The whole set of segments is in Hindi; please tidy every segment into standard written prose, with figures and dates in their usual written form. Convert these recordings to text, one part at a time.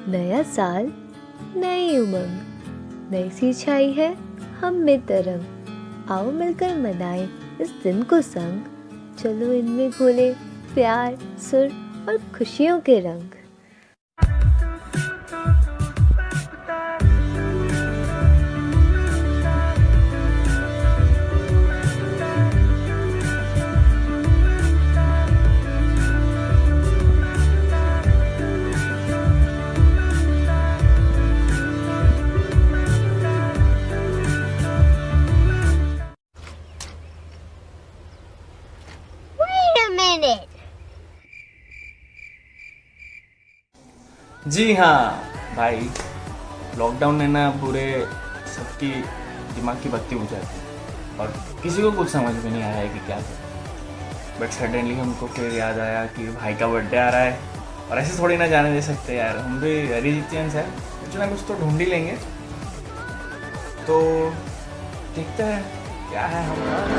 नया साल, नई उमंग, नई सी छाई है हम में तरंग। आओ मिलकर मनाएं इस दिन को संग। चलो इनमें घोले प्यार, सुर और खुशियों के रंग। जी हाँ भाई, लॉकडाउन में ना पूरे सबकी दिमाग की बत्ती बुझा दी और किसी को कुछ समझ में नहीं आया है कि क्या करें। बट सडनली हमको फिर याद आया कि भाई का बर्थडे आ रहा है और ऐसे थोड़ी ना जाने दे सकते यार। हम भी अरिजीतियंस है, कुछ ना कुछ तो ढूंढ ही लेंगे। तो देखते हैं क्या है हमारा।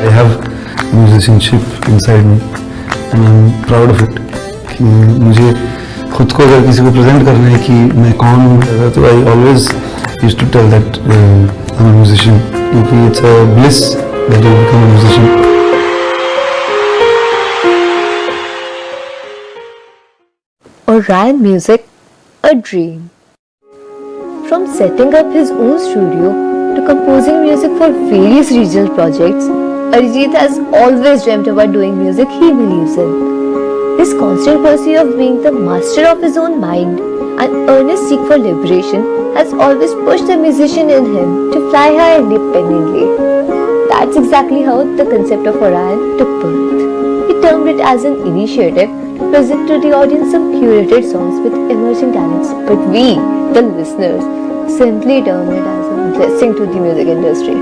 I have musicianship inside me and I'm proud of it. कि मुझे खुद को अगर किसी को प्रेजेंट करना है कि मैं कौन हूँ, तो I always used to tell that I'm a musician, क्योंकि it's a bliss that you become a musician. Orion Music, a dream. From setting up his own studio to composing music for various regional projects, Arijit has always dreamt about doing music he believes in. His constant pursuit of being the master of his own mind and earnest seek for liberation has always pushed the musician in him to fly high independently. That's exactly how the concept of Orion took birth. He termed it as an initiative to present to the audience some curated songs with emerging talents, but we, the listeners, simply term it as a blessing to the music industry.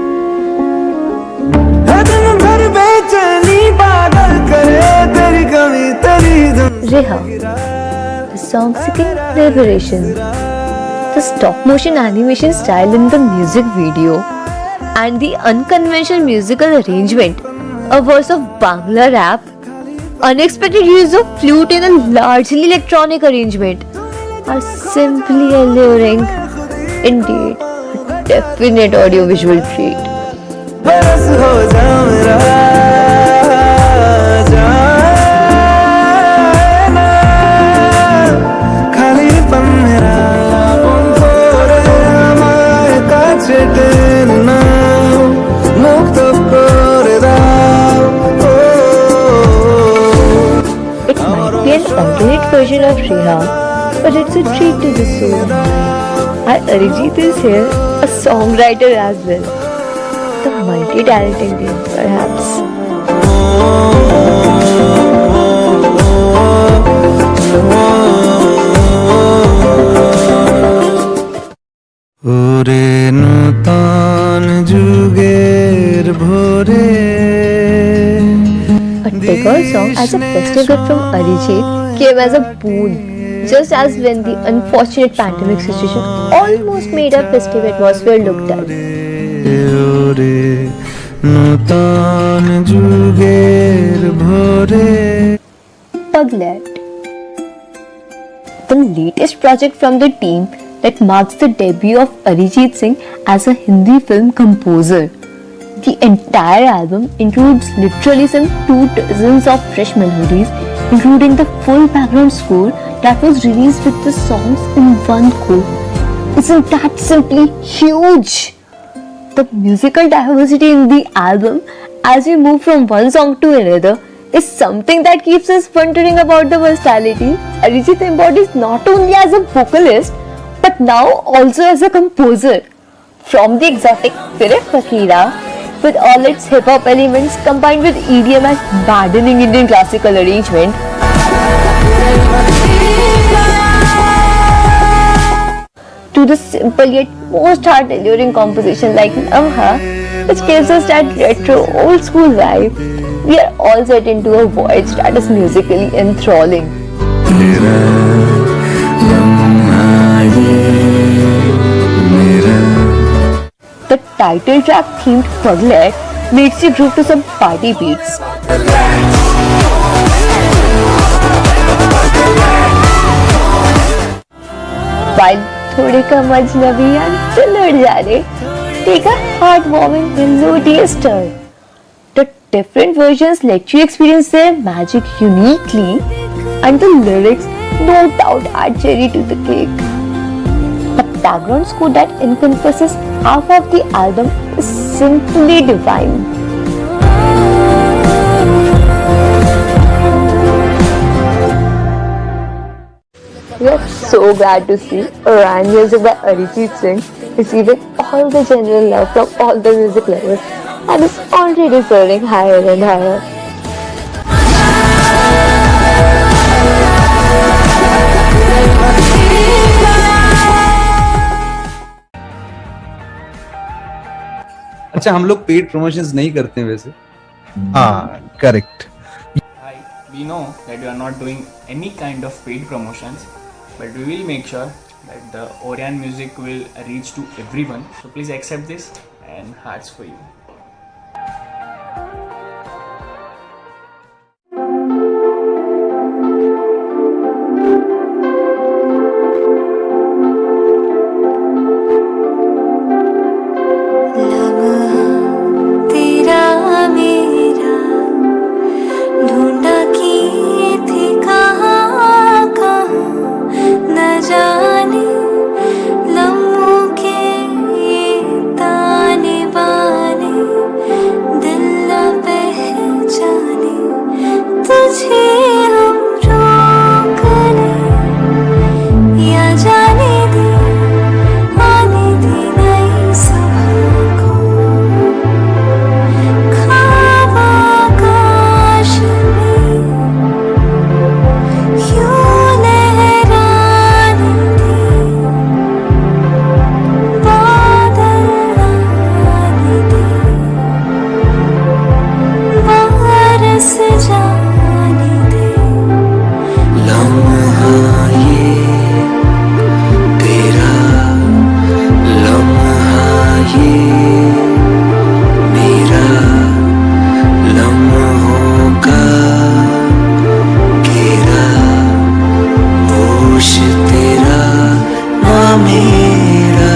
Reha, a song seeking liberation. The stop motion animation style in the music video and the unconventional musical arrangement, a verse of Bangla rap, unexpected use of flute in a largely electronic arrangement are simply alluring. Indeed, a definite audio-visual treat. It might be an alternate version of Reha, but it's a treat to the soul. And Arijit is here, a songwriter as well. The multi-talented being, perhaps. ওরে নূতন যুগের ভোরে। A Tagore song as a festive gift from Arijit came as a boon, just as when the unfortunate pandemic situation almost made our festive atmosphere look dull. ওরে নূতন যুগের ভোরে। Puglet, the latest project from the team that marks the debut of Arijit Singh as a Hindi film composer. The entire album includes literally some 2 dozens of fresh melodies, including the full background score that was released with the songs in one go. Isn't that simply huge? The musical diversity in the album as we move from one song to another is something that keeps us wondering about the versatility Arijit embodies not only as a vocalist but now also as a composer. From the exotic Fir Fakira with all its hip-hop elements combined with EDM and maddening Indian classical arrangement, to the simple yet most heart-alluring composition like Namha, which gives us that retro old school vibe. We are all set into a voyage that is musically enthralling. तेरा लम्हा ये मेरा The title track themed Paglet makes you groove to some party beats. While थोड़े कम अजनबी तो लड़ जा रहे, take a heartwarming melodious turn. The different versions let you experience their magic uniquely, and the lyrics no doubt add cherry to the cake. The background score that encompasses half of the album is simply divine. We are so glad to see Orion music by Arijit Singh receiving all the general love from all the music lovers and is already soaring higher and higher. अच्छा, हम लोग पेड प्रमोशंस नहीं करते हैं वैसे. हाँ, correct. Hi, we know that you are not doing any kind of paid promotions, but we will make sure that the Orion music will reach to everyone. So please accept this and hearts for you. तेरा मेरा ढूंढा की थी कहाँ कहाँ न जाने लम्हों के ये ताने बाने दिल न पहचाने तुझे हम रोक लें या जाने दे आने दे नई सुबह को ख्वाब आकाश में यूं लहराने दे बादल आने दे बरस जाने दे लम्हा ये तेरा लम्हा ये मेरा लम्हों का घेरा होश तेरा ना मेरा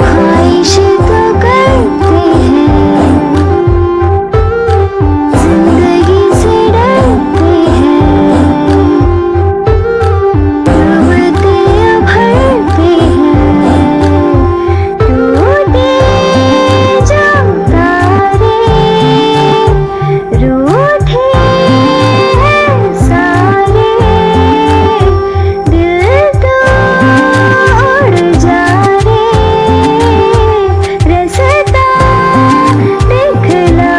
ख्वाहिश तो करते हैं जिंदगी से डरते हैं रुबते भरते हैं टूटे जब तारे रूठे हैं सारे दिल तोड़ जा रे रसता दिखला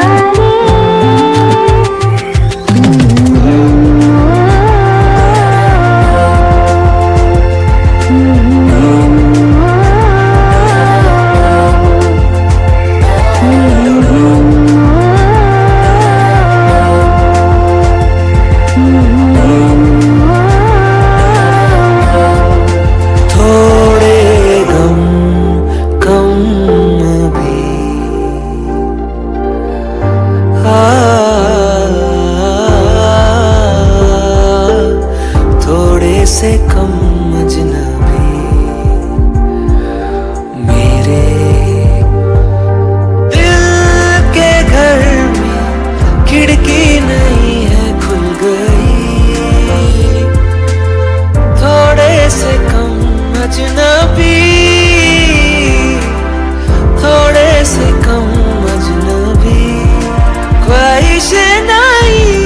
थोड़े गम कम भी थोड़े से कम अजनबी मेरे दिल के घर में खिड़की नहीं है खुल गई थोड़े से कम अजनबी थोड़े से कम अजनबी ख्वाहिश नहीं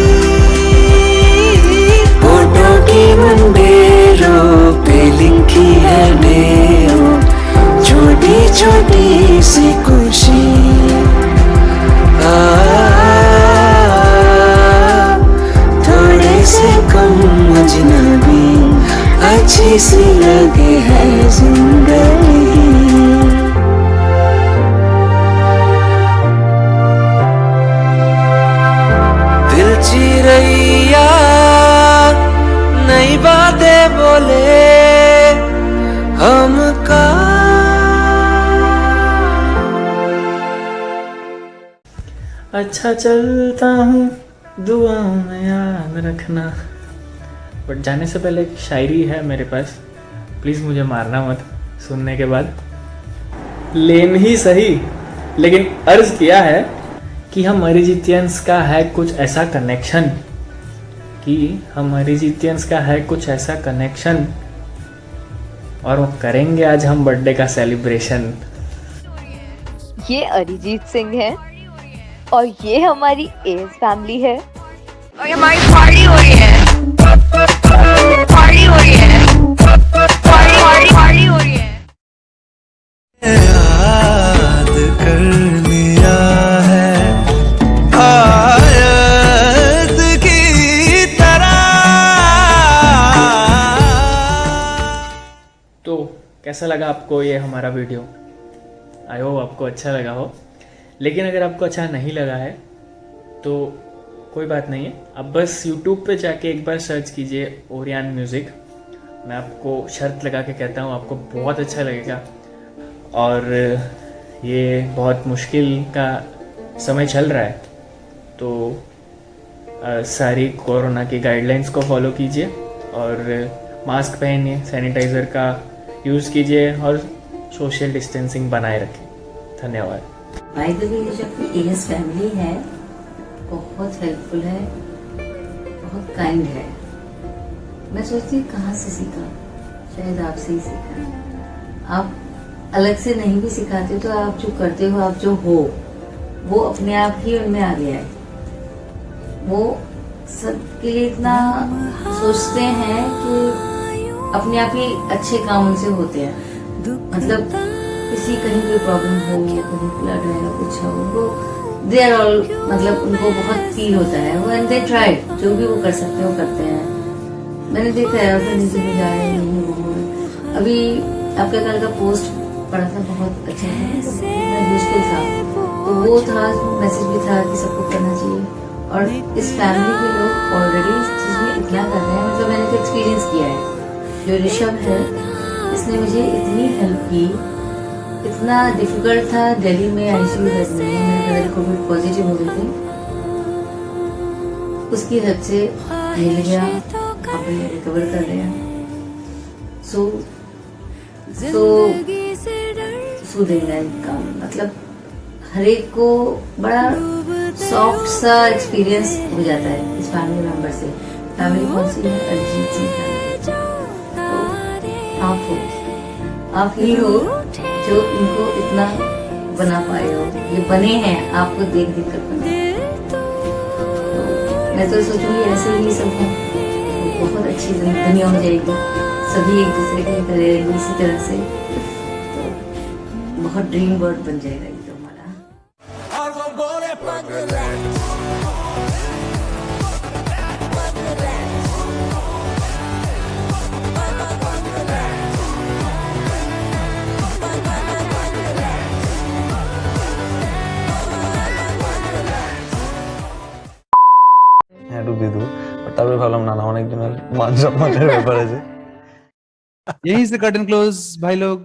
होठों की मंदिरों पे लिखी है डेरो छोटी छोटी सी खुशी सी लगे है जिंदगी। दिल चिरैया नई बातें बोले हमका। अच्छा चलता हूँ दुआ में याद रखना। बट जाने से पहले एक शायरी है मेरे पास, प्लीज़ मुझे मारना मत सुनने के बाद। लेन ही सही लेकिन अर्ज किया है कि हम अरिजीतियंस का है कुछ ऐसा कनेक्शन, कि हम अरिजीतियंस का है कुछ ऐसा कनेक्शन, और वो करेंगे आज हम बर्थडे का सेलिब्रेशन। ये अरिजीत सिंह है और ये हमारी एज फैमिली है और हमारी पार्टी हो रही है। पार्टी हो रही है। पार्टी हो रही है। याद कर लिया है आयत की तरह। तो कैसा लगा आपको ये हमारा वीडियो? आई होप आपको अच्छा लगा हो। लेकिन अगर आपको अच्छा नहीं लगा है तो कोई बात नहीं है, आप बस YouTube पे जाके एक बार सर्च कीजिए ओरियन म्यूज़िक। मैं आपको शर्त लगा के कहता हूँ आपको बहुत अच्छा लगेगा। और ये बहुत मुश्किल का समय चल रहा है, तो सारी कोरोना की गाइडलाइंस को फॉलो कीजिए और मास्क पहनिए, सैनिटाइज़र का यूज़ कीजिए और सोशल डिस्टेंसिंग बनाए रखें। धन्यवाद। बाय द वे, जो अपनी एएस फैमिली है बहुत हेल्पफुल है, बहुत काइंड है। मैं सोचती हूँ कहाँ से सीखा, शायद आपसे ही सीखा। आप अलग से नहीं भी सिखाते तो आप जो करते हो, आप जो हो, वो अपने आप ही उनमें आ गया है। वो सबके लिए इतना सोचते हैं कि अपने आप ही अच्छे काम उनसे होते हैं। मतलब किसी कहीं कोई प्रॉब्लम हो, कहीं फ्लड है, कुछ हो, उनको दे आर ऑल, मतलब उनको बहुत फील होता है वो, एंड दे ट्राई, जो भी वो कर सकते हैं वो करते हैं। मैंने देखा है और नीचे भी जा रहे हैं वो। अभी आपका कल का पोस्ट पढ़ा था, बहुत अच्छा था, यूजफुल था। तो वो था, मैसेज भी था कि सबको करना चाहिए। और इस फैमिली के लोग ऑलरेडी इस चीज में इतना कर रहे हैं, मतलब मैंने तो एक्सपीरियंस किया है। जो ऋषभ है, इसने मुझे इतनी हेल्प की। इतना डिफिकल्ट था दिल्ली में आईसीयू बेड में, मेरे ब्रदर कोविड पॉजिटिव हो गए थे, उसकी हेल्प से मिल गया, अब रिकवर कर रहे हैं। सो देना काम, मतलब हर एक को बड़ा सॉफ्ट सा एक्सपीरियंस हो जाता है इस फैमिली मेंबर से। फैमिली कौन सी है? अरिजीत सिंह फैमिली। तो आप हो, आप ही हो जो इनको इतना बना पाए हो। ये बने हैं आपको देख देख कर बने। तो मैं तो सोचूंगी ऐसे ही सब हो, तो बहुत अच्छी दुनिया हो जाएगी, सभी एक दूसरे की करेंगे इसी तरह से, तो बहुत ड्रीम वर्ल्ड बन जाएगा ये तो हमारा। ডুবিয়ে দেবো, তারপরে ভাবলাম না না অনেকজনের মান সম্মানের ব্যাপার আছে। यहीं से कर्टन क्लोज भाई लोग।